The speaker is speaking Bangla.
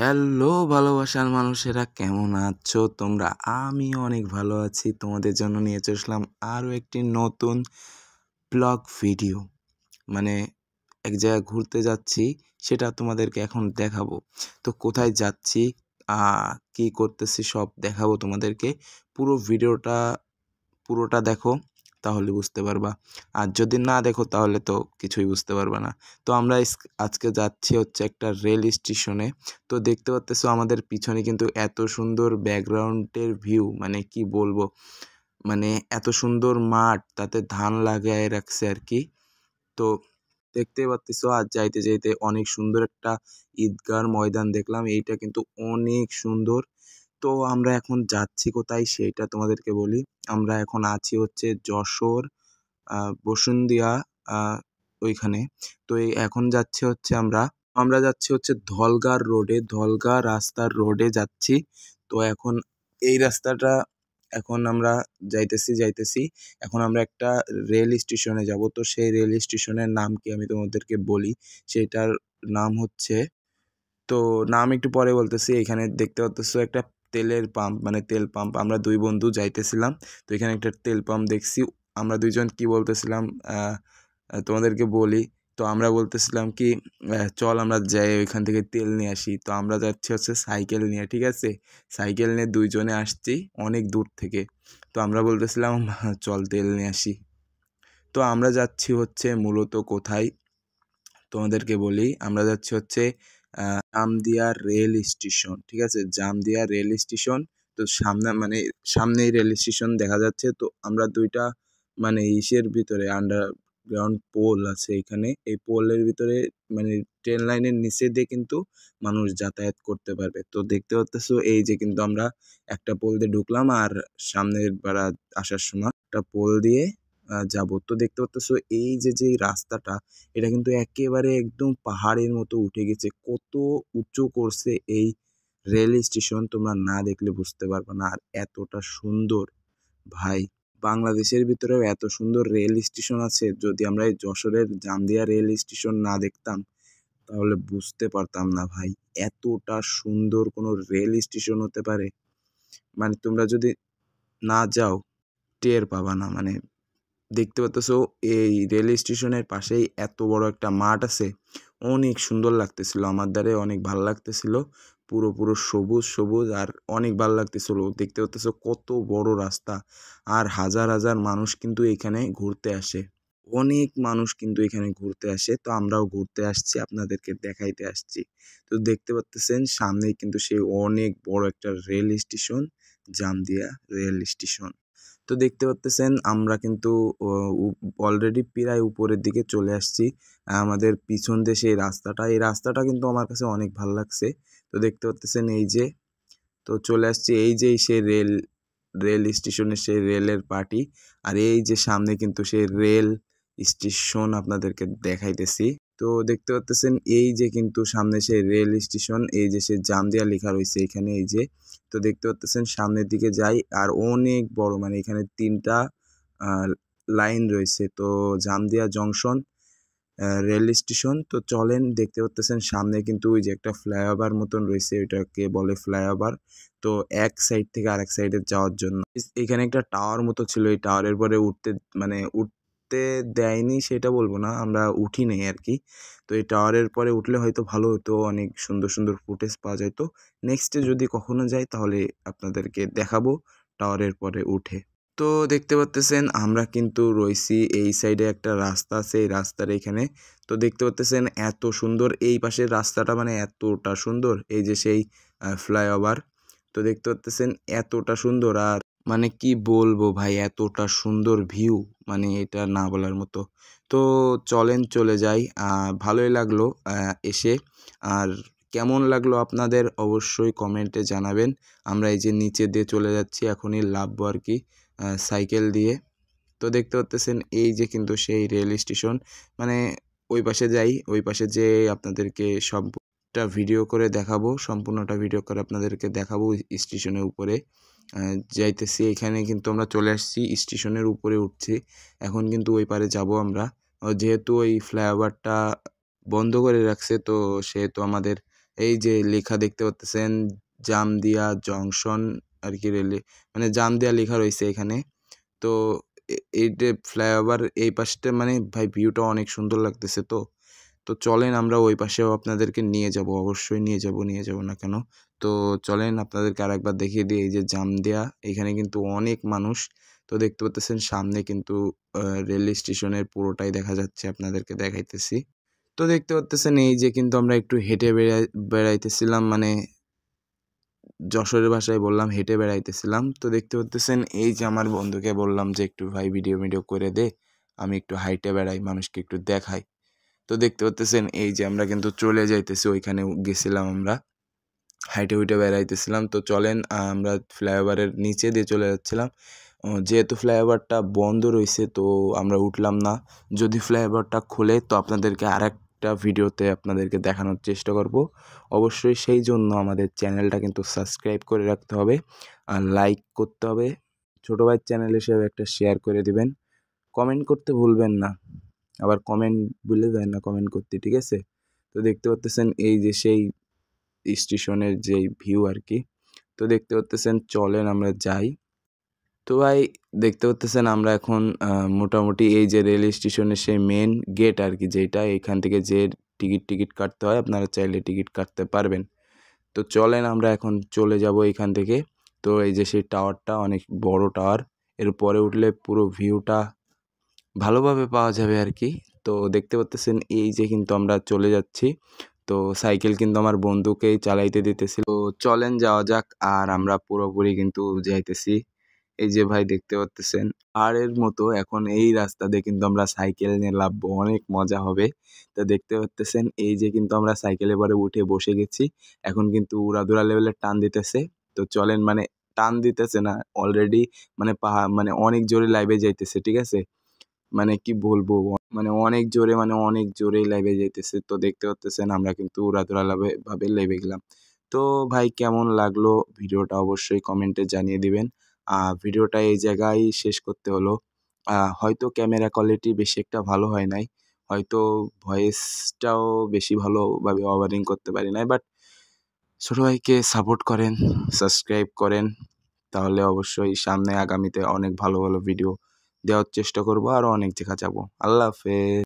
হ্যালো ভালোবাসার মানুষেরা, কেমন আছো তোমরা? আমি অনেক ভালো আছি। তোমাদের জন্য নিয়ে চলে আসলাম আরও একটি নতুন ব্লগ ভিডিও। মানে এক জায়গায় ঘুরতে যাচ্ছি, সেটা তোমাদেরকে এখন দেখাবো। তো কোথায় যাচ্ছি, কী করতেছি সব দেখাবো তোমাদেরকে। পুরোটা দেখো, তাহলে বুঝতে পারবা। আর যদি না দেখো তাহলে তো কিছুই বুঝতে পারবা না। তো আমরা আজকে যাচ্ছি হচ্ছে একটা রেল স্টেশনে। তো দেখতে পাচ্তেছো আমাদের পিছনে কিন্তু এত সুন্দর ব্যাকগ্রাউন্ডের ভিউ, মানে কি বলবো, মানে এত সুন্দর মাঠ, তাতে ধান লাগায় রাখছে আর কি। তো দেখতে পাচ্তেছো, আর যাইতে যাইতে অনেক সুন্দর একটা ঈদগার ময়দান দেখলাম। এইটা কিন্তু অনেক সুন্দর। তো আমরা এখন যাচ্ছি কোথায় সেটা তোমাদেরকে বলি। আমরা এখন আছি হচ্ছে যশোর বসুন্ধিয়া ওইখানে। তো এখন যাচ্ছি হচ্ছে আমরা যাচ্ছি হচ্ছে ধলগার রোডে, ধলগা রাস্তার রোডে যাচ্ছি। তো এখন এই রাস্তাটা, এখন আমরা যাইতেছি। এখন আমরা একটা রেল স্টেশনে যাব। তো সেই রেল স্টেশনের নাম কি আমি তোমাদেরকে বলি। সেটার নাম হচ্ছে, তো নাম একটু পরে বলতেছি। এখানে দেখতে পাচ্তেছো একটা তেলের পাম্প, মানে তেল পাম্প। আমরা দুই বন্ধু যাইতেছিলাম, তো এখানে একটা তেল পাম্প দেখছি। আমরা দুইজন কি বলতেছিলাম তোমাদেরকে বলি। তো আমরা বলতেছিলাম কি, চল আমরা যাই ওইখান থেকে তেল নিয়ে আসি। তো আমরা যাচ্ছি হচ্ছে সাইকেল নিয়ে, ঠিক আছে। সাইকেল নিয়ে দুইজনে আসছি অনেক দূর থেকে। তো আমরা বলতেছিলাম চল তেল নিয়ে আসি। তো আমরা যাচ্ছি হচ্ছে মূলত কোথায় তোমাদেরকে বলি। আমরা যাচ্ছি হচ্ছে জামদিয়া রেল স্টেশন, ঠিক আছে, জামদিয়া রেল স্টেশন। তো সামনেই রেল স্টেশন দেখা যাচ্ছে। তো আমরা দুইটা মানে ইসের ভিতরে, আন্ডারগ্রাউন্ড পোল আছে এখানে। এই পোলের ভিতরে মানে ট্রেন লাইনের নিচে দিয়ে কিন্তু মানুষ যাতায়াত করতে পারবে। তো দেখতে পাচ্তেছো এই যে কিন্তু আমরা একটা পোল দিয়ে ঢুকলাম, আর সামনের বেড়া আসার সময় একটা পোল দিয়ে যাব। তো দেখতে পাচ্তেছো এই যে রাস্তাটা, এটা কিন্তু একেবারে একদম পাহাড়ের মতো উঠে গেছে। কত উঁচু করছে এই রেল স্টেশন, তোমরা না দেখলে বুঝতে পারবে না। আর এতটা সুন্দর ভাই, বাংলাদেশের ভিতরেও এত সুন্দর রেল স্টেশন আছে। যদি আমরা এই যশোরের জামদিয়া রেল স্টেশন না দেখতাম তাহলে বুঝতে পারতাম না ভাই, এতটা সুন্দর কোনো রেল স্টেশন হতে পারে। মানে তোমরা যদি না যাও টের পাবা না। মানে দেখতে পাচ্তেছো এই রেল স্টেশনের পাশেই এত বড় একটা মাঠ আছে। অনেক সুন্দর লাগতেছিল, আমার দ্বারে অনেক ভালো লাগতেছিল। পুরো সবুজ সবুজ, আর অনেক ভালো লাগতেছিল। দেখতে পাচ্তেছো কত বড় রাস্তা, আর হাজার হাজার মানুষ কিন্তু এখানে ঘুরতে আসে। অনেক মানুষ কিন্তু এখানে ঘুরতে আসে। তো আমরাও ঘুরতে আসছি, আপনাদেরকে দেখাইতে আসছি। তো দেখতে পাচ্তেছেন সামনেই কিন্তু সেই অনেক বড় একটা rail station, Jamdia rail station. তো দেখতে পাচ্তেছেন আমরা কিন্তু অলরেডি প্রায় উপরের দিকে চলে আসছি। আমাদের পিছন দিয়ে সেই রাস্তাটা, এই রাস্তাটা কিন্তু আমার কাছে অনেক ভালো লাগছে। তো দেখতে পাচ্তেছেন এই যে, তো চলে আসছি এই যে সেই রেল স্টেশনের সেই রেলের পার্টি। আর এই যে সামনে কিন্তু সেই রেল স্টেশন আপনাদেরকে দেখাইতেছি। তো দেখতে পাচ্তেছেন এই যে কিন্তু সামনে সেই রেল স্টেশন, এই যে সেই জামদিয়া লেখা রয়েছে এখানে, এই যে। তো দেখতে পাচ্তেছেন সামনের দিকে যাই, আর অনেক বড়, মানে এখানে 3টা লাইন রয়েছে। তো জামদিয়া জংশন রেল স্টেশন। তো চলেন, দেখতে পাচ্তেছেন সামনে কিন্তু ওই যে একটা ফ্লাইওভার মতন রয়েছে, ওইটাকে বলে ফ্লাইওভার। তো এক সাইড থেকে আরেক সাইডে যাওয়ার জন্য এখানে একটা টাওয়ার মতো ছিল। এই টাওয়ারের পরে উঠতে দেয়নি সেটা বলবো না, আমরা উঠি নেই আর কি। তো এই টাওয়ারের পরে উঠলে হয়তো ভালো হতো, অনেক সুন্দর সুন্দর ফুটেজ পাওয়া যেত। নেক্সটে যদি কখনো যাই তাহলে আপনাদেরকে দেখাবো টাওয়ারের পরে উঠে। তো দেখতে পাচ্তেছেন আমরা কিন্তু রয়েছি এই সাইডে, একটা রাস্তা আছে এই রাস্তার এখানে। তো দেখতে পাচ্তেছেন এত সুন্দর এই পাশের রাস্তাটা, মানে এতটা সুন্দর, এই যে সেই ফ্লাইওভার। তো দেখতে পাচ্তেছেন এতটা সুন্দর, আর মানে কি বলবো ভাই, এতটা সুন্দর ভিউ, মানে এটা না বলার মতো। তো চলেন চলে যাই। ভালোই লাগলো এসে। আর কেমন লাগলো আপনাদের অবশ্যই কমেন্টে জানাবেন। আমরা এই যে নিচে দিয়ে চলে যাচ্ছি, এখনই নামবো আর কি সাইকেল দিয়ে। তো দেখতে পাচ্তেছেন এই যে কিন্তু সেই রেল স্টেশন, মানে ওই পাশে যাই, ওই পাশে যেয়ে আপনাদেরকে সবটা ভিডিও করে দেখাবো, সম্পূর্ণটা ভিডিও করে আপনাদেরকে দেখাবো। স্টেশনের উপরে যাইতেছি, এখানে কিন্তু আমরা চলে আসছি, স্টেশনের উপরে উঠছি। এখন কিন্তু ওই পারে যাব আমরা। যেহেতু ওই ফ্লাইওভারটা বন্ধ করে রাখছে, তো সেহেতু আমাদের এই যে লেখা দেখতে পাচ্ছেন জামদিয়া জংশন আর কি, রেলে মানে জামদিয়া লেখা রয়েছে এখানে। তো এই যে ফ্লাইওভার এই পাশটা মানে ভাই ভিউটা অনেক সুন্দর লাগতেছে। তো চলেন আমরা ওই পাশেও আপনাদেরকে নিয়ে যাব, অবশ্যই নিয়ে যাব না কেন। তো চলেন আপনাদেরকে আরেকবার দেখিয়ে দিই। এই যে জামদিয়া, এখানে কিন্তু অনেক মানুষ। তো দেখতে পাচ্ছেন সামনে কিন্তু রেল স্টেশনের পুরোটাই দেখা যাচ্ছে, আপনাদেরকে দেখাইতেছি। তো দেখতে পাচ্ছেন এই যে কিন্তু আমরা একটু হেঁটে বেড়াইতেছিলাম, মানে যশোরের ভাষায় বললাম হেঁটে বেড়াইতেছিলাম। তো দেখতে পাচ্ছেন এই যে আমার বন্ধুকে বললাম যে একটু ভাই ভিডিও করে দে, আমি একটু হাইটে বেড়াই, মানুষকে একটু দেখাই। তো দেখতে পাচ্ছেন এই যে আমরা কিন্তু চলে যাইতেছি, ওইখানে গেছিলাম আমরা, হাইটে হুইটে বেড়াইতেছিলাম। তো চলেন আমরা ফ্লাইওভারের নিচে দিয়ে চলে যাচ্ছিলাম। যেহেতু ফ্লাইওভারটা বন্ধ রয়েছে তো আমরা উঠলাম না। যদি ফ্লাইওভারটা খোলে তো আপনাদেরকে আরেকটা ভিডিওতে আপনাদেরকে দেখানোর চেষ্টা করব। অবশ্যই সেই জন্য আমাদের চ্যানেলটা কিন্তু সাবস্ক্রাইব করে রাখতে হবে আর লাইক করতে হবে। ছোটো ভাইয়ের চ্যানেল হিসেবে একটা শেয়ার করে দিবেন। কমেন্ট করতে ভুলবেন না, আবার কমেন্ট ভুলে যায় না কমেন্ট করতে, ঠিক আছে? তো দেখতে পাচ্ছেন এই যে সেই স্টেশনের যেই ভিউ আর কি। তো দেখতে পাচ্ছেন চলেন আমরা যাই। তো ভাই দেখতে পাচ্ছেন আমরা এখন মোটামুটি এই যে রেল স্টেশনের সেই মেন গেট আর কি, যেটা এখান থেকে যে টিকিট কাটতে হয়, আপনারা চাইলে টিকিট কাটতে পারবেন। তো চলেন আমরা এখন চলে যাব এখান থেকে। তো এই যে সেই টাওয়ারটা অনেক বড় টাওয়ার, এর পরে উঠলে পুরো ভিউটা ভালোভাবে পাওয়া যাবে আর কি। তো দেখতে পাচ্ছেন এই যে কিন্তু আমরা চলে যাচ্ছি। তো সাইকেল কিন্তু আমার বন্ধুকেই চালাইতে দিতেছিল। তো চলেন যাওয়া যাক, আর আমরা পুরোপুরি কিন্তু যাইতেছি। এই যে ভাই দেখতে পাচ্ছেন পাহাড়ের মতো এখন এই রাস্তা দিয়ে কিন্তু আমরা সাইকেল নিয়ে লাফবো, অনেক মজা হবে। তো দেখতে পাচ্ছেন এই যে কিন্তু আমরা সাইকেলে এবারে উঠে বসে গেছি, এখন কিন্তু উড়াধুরা লেভেলের টান দিতেছে। তো চলেন, মানে টান দিতেছে না, অলরেডি মানে পাহাড় মানে অনেক জোরে লাইভে যাইতেছে, ঠিক আছে? মানে কি বলবো, মানে অনেক জোরেই লাইভে যাইতেছে। তো দেখতে পাচ্ছেন আমরা কিন্তু উড়াধুরা ভাবে লাইভে গেলাম। তো ভাই কেমন লাগলো ভিডিওটা অবশ্যই কমেন্টে জানিয়ে দিবেন। ভিডিওটা এই জায়গায় শেষ করতে হলো। হয়তো ক্যামেরা কোয়ালিটি বেশি একটা ভালো হয় নাই, হয়তো ভয়েসটাও বেশি ভালোভাবে ওভারিং করতে পারি নাই, বাট ছোটো ভাইকে সাপোর্ট করেন, সাবস্ক্রাইব করেন, তাহলে অবশ্যই সামনে আগামীতে অনেক ভালো ভিডিও দেওয়ার চেষ্টা করব, আরও অনেক জায়গা যাব। আল্লাহ হাফেজ।